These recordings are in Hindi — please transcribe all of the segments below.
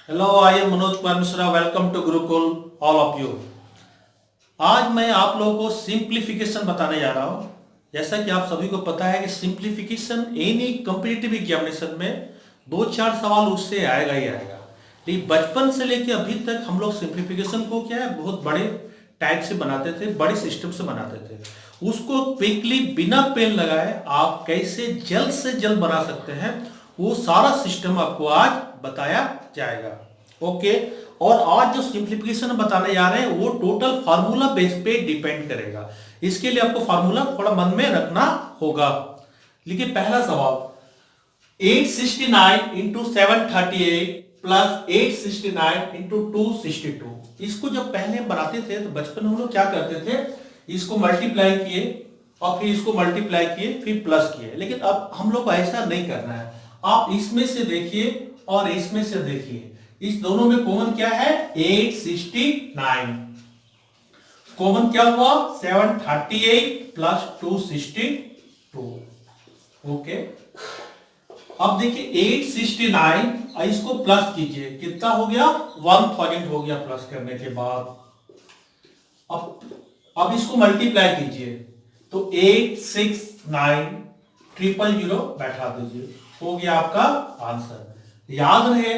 Hello, I am Manoj Kumar Mishra. Welcome to Gurukul all of you. आज मैं आप लोगों को सिंप्लीफिकेशन बताने जा रहा हूँ। जैसा कि आप सभी को पता है कि सिंप्लीफिकेशन एनी कॉम्पिटिटिव एग्जामिनेशन में दो चार सवाल उससे आएगा ही आएगा। लेकिन बचपन से लेकर अभी तक हम लोग सिंप्लीफिकेशन को क्या है बहुत बड़े टाइप से बनाते थे, बड़े सिस्टम से बनाते थे। उसको क्विकली बिना पेन लगाए आप कैसे जल्द से जल्द बना सकते हैं, वो सारा सिस्टम आपको आज बताया जाएगा। ओके। और आज जो सिंप्लीफिकेशन बताने जा रहे हैं वो टोटल फार्मूला बेस पे डिपेंड करेगा। इसके लिए आपको फार्मूला थोड़ा मन में रखना होगा। लिखिए पहला सवाल, 869 इंटू 738 प्लस 869 इंटू 262। इसको जब पहले हम बनाते थे तो बचपन में हम लोग क्या करते थे, इसको मल्टीप्लाई किए और फिर इसको मल्टीप्लाई किए फिर प्लस किए। लेकिन अब हम लोग को ऐसा नहीं करना है। आप इसमें से देखिए और इसमें से देखिए, इस दोनों में कॉमन क्या है? 869। कॉमन क्या हुआ? 738 प्लस 262। ओके। अब देखिए 869 इसको प्लस कीजिए, कितना हो गया? 1000 हो गया प्लस करने के बाद। अब इसको मल्टीप्लाई कीजिए तो 869 000 बैठा दीजिए, हो गया आपका आंसर। याद रहे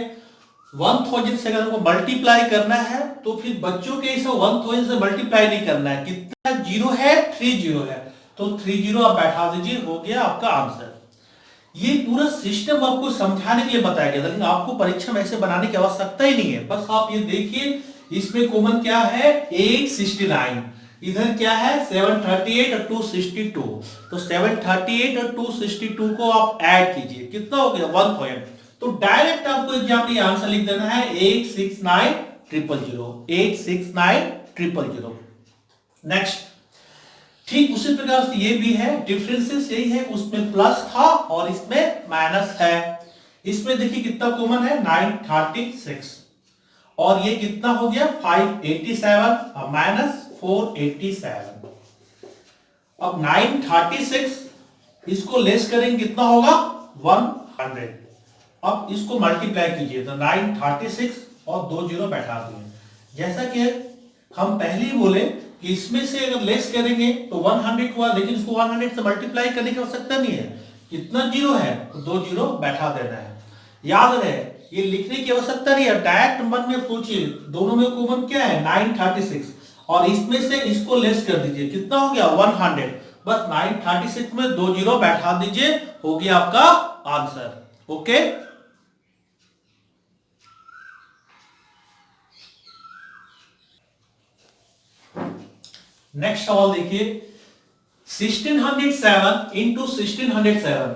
1000 से अगर हमको मल्टीप्लाई करना है तो फिर बच्चों के इसे 1000 से मल्टीप्लाई नहीं करना है। कितना जीरो है? 30 है, तो 30 आप बैठा दीजिए, हो गया आपका आंसर। ये पूरा सिस्टम आपको समझाने के लिए बताया गया था, लेकिन आपको परीक्षा में ऐसे बनाने की आवश्यकता ही नहीं है। बस आप ये देखिए इसमें कॉमन क्या है? 869। इधर क्या है? 738 और 262। तो 738 और 262 को आप ऐड कीजिए, कितना हो गया? 1000। तो डायरेक्ट आपको एग्जाम में आंसर लिख देना है 869 000। 869 000। नेक्स्ट, ठीक उसी प्रकार से ये भी है, डिफरेंसेस यही है, उसमें प्लस था और इसमें माइनस है। इसमें देखिए कितना कॉमन है? 936 और ये कितना हो गया? 587 और माइनस 487। अब 936 इसको लेस करेंगे कितना होगा? 100। अब इसको मल्टीप्लाई कीजिए तो 936 और 2 जीरो बैठा दिए। जैसा कि हम पहले ही बोले कि इसमें से अगर लेस करेंगे तो 100 हुआ, लेकिन इसको 100 से मल्टीप्लाई करने की आवश्यकता नहीं है। कितना जीरो है? तो 2 जीरो बैठा देना है। याद रहे ये लिखने की आवश्यकता नहीं है, डायरेक्ट मन में सोचिए दोनों में कॉमन क्या है? 936 और इसमें से इसको लेस कर दीजिए, कितना हो गया? 100। बस 936 में 2 जीरो बैठा दीजिए, हो गया आपका आंसर। ओके। नेक्स्ट सवाल देखिए, 1607 इंटू 1607।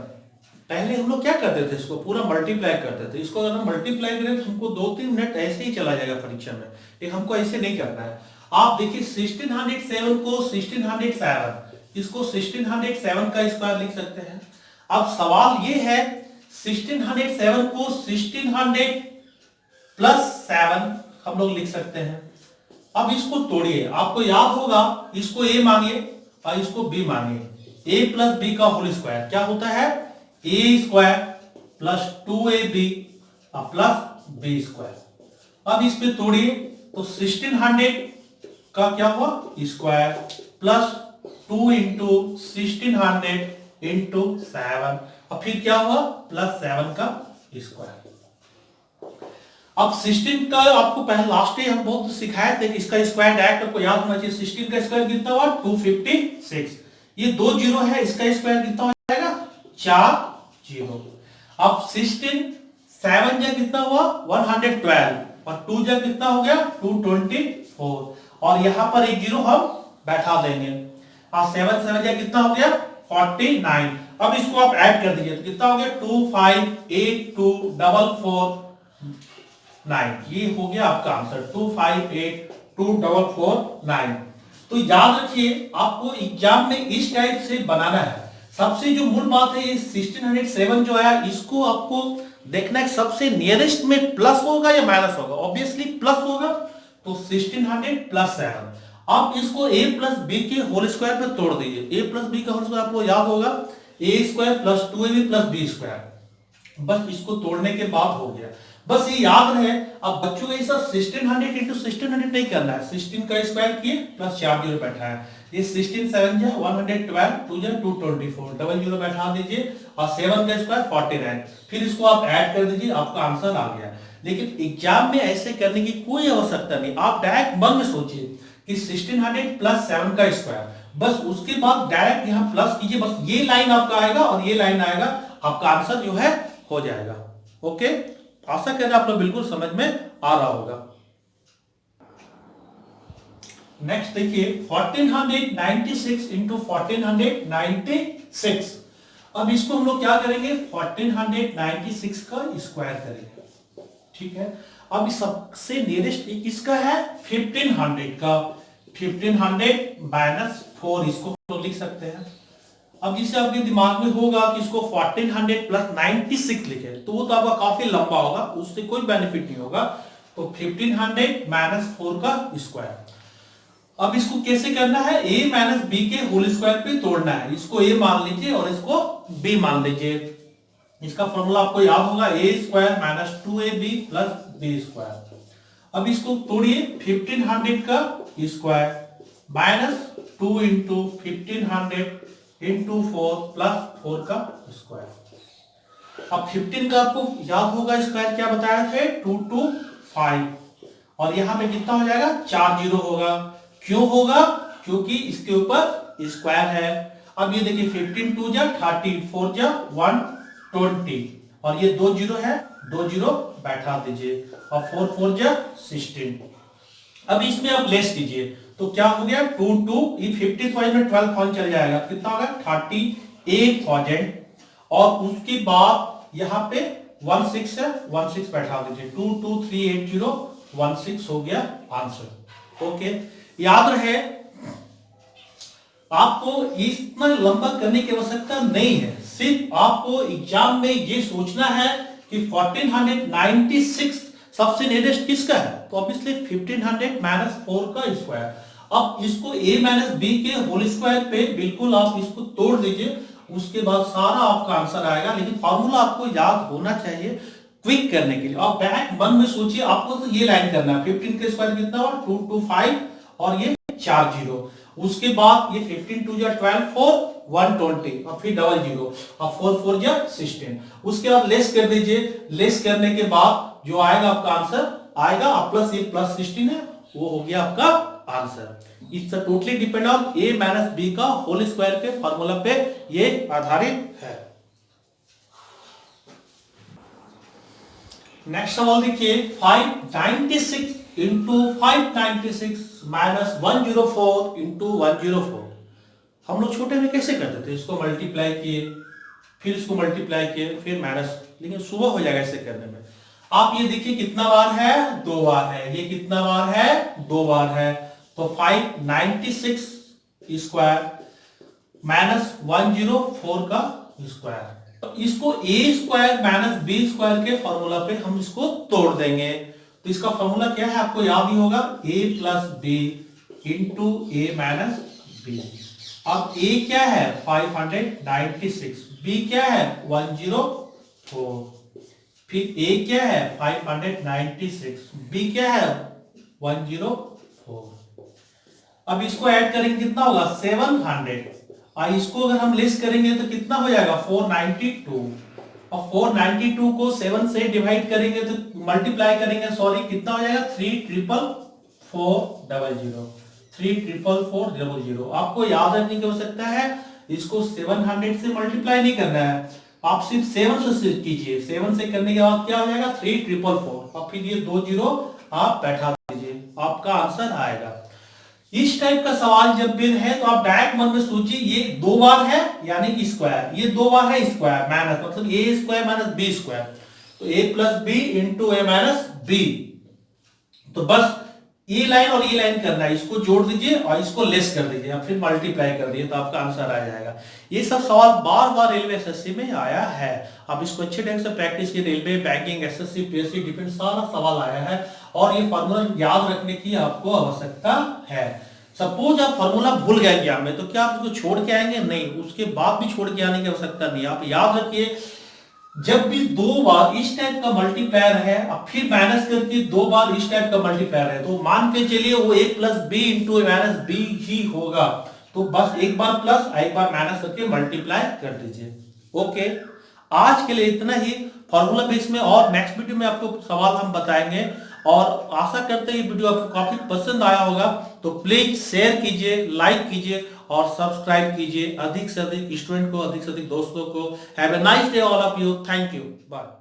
पहले हम लोग क्या करते थे? इसको पूरा मल्टीप्लाई करते थे। इसको अगर हम मल्टीप्लाई करें तो हमको 2-3 मिनट ऐसे ही चला जाएगा परीक्षा में, लेकिन हमको ऐसे नहीं करना है। आप देखिए 1607 को 1607, इसको 1607 का स्क्वायर लिख सकते हैं। अब सवाल ये है 1607 को 1600 प्लस 7 हम लोग लिख सकते हैं। अब इसको तोड़िए, आपको याद होगा इसको a मानिए और इसको b मानिए। a प्लस बी का होल स्क्वायर क्या होता है? a square plus 2ab plus b square. अब इसमें तोड़िए तो 1600 का क्या हुआ? स्क्वायर प्लस 2 इंटू 1600 इंटू 7 और फिर क्या हुआ? प्लस 7 का स्क्वायर। अब 16 का आपको पहले लास्ट ही हम बहुत सिखाए थे कि इसका स्क्वायर डायरेक्ट आपको याद होना चाहिए। 16 का स्क्वायर कितना हुआ? 256। ये 2 जीरो है, इसका स्क्वायर कितना हो जाएगा? 4 जीरो। अब 16 7 जा कितना हुआ? 112 और 2 जा कितना हो गया? 224 और यहां पर एक जीरो हम बैठा देंगे और 7 7 जा कितना हो गया? 49। अब इसको आप ऐड कर दीजिए तो कितना हो गया? 258244 9। ये हो गया आपका आंसर 258244 तो याद रखिए आपको एग्जाम में इस टाइप से बनाना है। सबसे जो मूल बात है ये 1607 जो आया इसको आपको देखना है सबसे नियरेस्ट में प्लस होगा या माइनस होगा। ऑब्वियसली प्लस होगा तो 1600 प्लस 7। अब इसको a प्लस बी के होल स्क्वायर पे तोड़ दीजिए। a प्लस बी का होल स्क्वायर आपको याद होगा a square plus 2ab plus B square. बस इसको तोड़ने के बाद हो गया। बस ये याद रहे। अब बच्चों को ये सब 1600 इंटू 1600 नहीं करना है, 16 का स्क्वायर किए प्लस 4 जीरो बैठा है, ये 16 7 जा 112 2 जा 224 डबल जीरो बैठा दीजिए और 7 का स्क्वायर 49, फिर इसको आप ऐड कर दीजिए, आपका आंसर आ गया। लेकिन एग्जाम में ऐसे करने की कोई आवश्यकता नहीं, आप डायरेक्ट मन में सोचिए कि 1600 प्लस 7 का स्क्वायर, बस उसके बाद डायरेक्ट यहां प्लस कीजिए, बस ये लाइन आपका आएगा और ये लाइन आएगा, आपका आंसर जो है हो जाएगा। ओके, आशा कर आप लोग बिल्कुल समझ में आ रहा होगा। नेक्स्ट देखिए 1496 इंटू 1496। अब इसको हम लोग क्या करेंगे, 1496 का स्क्वायर करेंगे, ठीक है। अब सबसे नियरेस्ट इसका है 1500 का, 1500 माइनस 4 इसको हम लोग लिख सकते हैं। अब जिसे आपके दिमाग में होगा कि इसको 1400 प्लस 96 लिखे, तो वो तो आपका काफी लंबा होगा, उससे कोई बेनिफिट नहीं होगा। तो 1500 माइनस 4 का स्क्वायर। अब इसको कैसे करना है, a माइनस बी के होल स्क्वायर पे तोड़ना है, इसको a मान लीजिए और इसको b मान लीजिए। इसका फॉर्मूला आपको याद होगा, a square minus 2ab plus b square. अब इसको तोड़िए, 1500 का square minus 2 into 1500 into 4 plus 4 का स्क्वायर। अब 15 का आपको याद होगा स्क्वायर क्या बताया थे, 225, और यहां पे कितना हो जाएगा, 4 जीरो होगा। क्यों होगा, क्योंकि इसके ऊपर स्क्वायर है। अब ये देखिए 15 2 जा 30, 4 जा 120, और ये 2 जीरो है, 2 जीरो बैठा दीजिए, और 4 4 जा 16। अब इसमें आप लेस कीजिए, तो क्या हो गया, 2 2, ये 50,000 में 12,000 चल जाएगा, कितना होगा 38,000, और उसके बाद यहाँ पे 16 है, 16 बैठा दीजिए, 2 2 3 8 0 16 हो गया आंसर। ओके, याद रहे आपको इतना लंबा करने की आवश्यकता नहीं है, सिर्फ आपको एग्जाम में ये सोचना है कि 1496 सबसे नियरेस्ट किसका है, तो ऑब्वियसली 1500 माइनस 4 का स्क्वायर। अब इसको a माइनस बी के होल स्क्वायर पे बिल्कुल आप इसको तोड़ दीजिए, उसके बाद सारा आपका आंसर आएगा। लेकिन फॉर्मूला आपको याद होना चाहिए क्विक करने के लिए। आप डायरेक्ट मन में सोचिए, आपको तो ये लाइन करना है, 15 के स्क्वायर कितना हुआ 225, और ये 4 जीरो, उसके बाद ये 15 2 जा 12 4 120, और फिर डबल जीरो, और 4 4 जा 16, उसके बाद लेस कर दीजिए। लेस करने के बाद जो आएगा आपका आंसर आएगा, प्लस ये प्लस 16 है, वो हो गया आपका answer. It's totally depend on a minus B का होल स्क्वायर के फॉर्मूला पे ये आधारित है। नेक्स्ट सवाल देखिए, 596 इंटू 596 माइनस 104 इंटू 104। हम लोग छोटे में कैसे करते थे, इसको मल्टीप्लाई किए, फिर इसको मल्टीप्लाई किए, फिर माइनस, लेकिन सुबह हो जाएगा ऐसे करने में। आप ये देखिए कितना बार है, 2 बार है, ये कितना बार है, 2 बार है, तो 596 स्क्वायर माइनस 104 का स्क्वायर। तो इसको a square minus B square के फॉर्मूला पे हम इसको तोड़ देंगे। तो इसका फॉर्मूला क्या है, आपको याद ही होगा, a plus B into a minus B. अब a क्या है 596, b क्या है 104, फिर a क्या है 596, b क्या है 104। अब इसको ऐड करेंगे कितना होगा 700, और इसको अगर हम लेस करेंगे तो कितना हो जाएगा 492, और 492 को 7 से डिवाइड करेंगे तो मल्टीप्लाई करेंगे, सॉरी कितना हो जाएगा 3,444,000, 3,444,000। आपको याद रखने की आवश्यकता है, इसको 700 से मल्टीप्लाई नहीं करना है, आप सिर्फ 7 से कीजिए। 7 से करने के बाद क्या हो जाएगा 3,444, और फिर ये 2 जीरो आप बैठा दीजिए, आपका आंसर आएगा। इस टाइप का सवाल जब भी है तो आप डायरेक्ट मन में सोचिए, ये 2 बार है यानी कि स्क्वायर, ये 2 बार है स्क्वायर माइनस, मतलब ए स्क्वायर माइनस बी स्क्वायर, तो ए प्लस बी इंटू ए माइनस बी। तो बस ये लाइन और ये लाइन करना है, इसको जोड़ दीजिए और इसको लेस कर दीजिए, फिर मल्टीप्लाई कर दीजिए, तो आपका आंसर आ जाएगा। ये सब सवाल बार बार रेलवे एसएससी में आया है, आप इसको अच्छे ढंग से प्रैक्टिस की। Railway, banking, SSC, PSC, defence सारा सवाल आया है, और ये फॉर्मूला याद रखने की आपको आवश्यकता है। सपोज आप फॉर्मूला भूल गए एग्जाम में, तो क्या आप इसको छोड़ के आएंगे, नहीं, उसके बाद भी छोड़ के आने की आवश्यकता नहीं। आप याद रखिए, जब भी दो बार इस टाइप का मल्टीप्लायर है, अब फिर माइनस करके दो बार इस टाइप का मल्टीप्लायर है, तो मान के चलिए वो a plus B into minus B ही होगा। तो बस एक बार प्लस एक बार माइनस करके मल्टीप्लाई कर दीजिए। ओके, आज के लिए इतना ही। फॉर्मूला बेस में और नेक्स्ट वीडियो में आपको सवाल हम बताएंगे, और आशा करते हैं ये वीडियो आपको काफी पसंद आया होगा। तो प्लीज शेयर कीजिए, लाइक कीजिए और सब्सक्राइब कीजिए। अधिक से अधिक स्टूडेंट को, अधिक से अधिक दोस्तों को। Have a nice day all of you. Thank you, bye.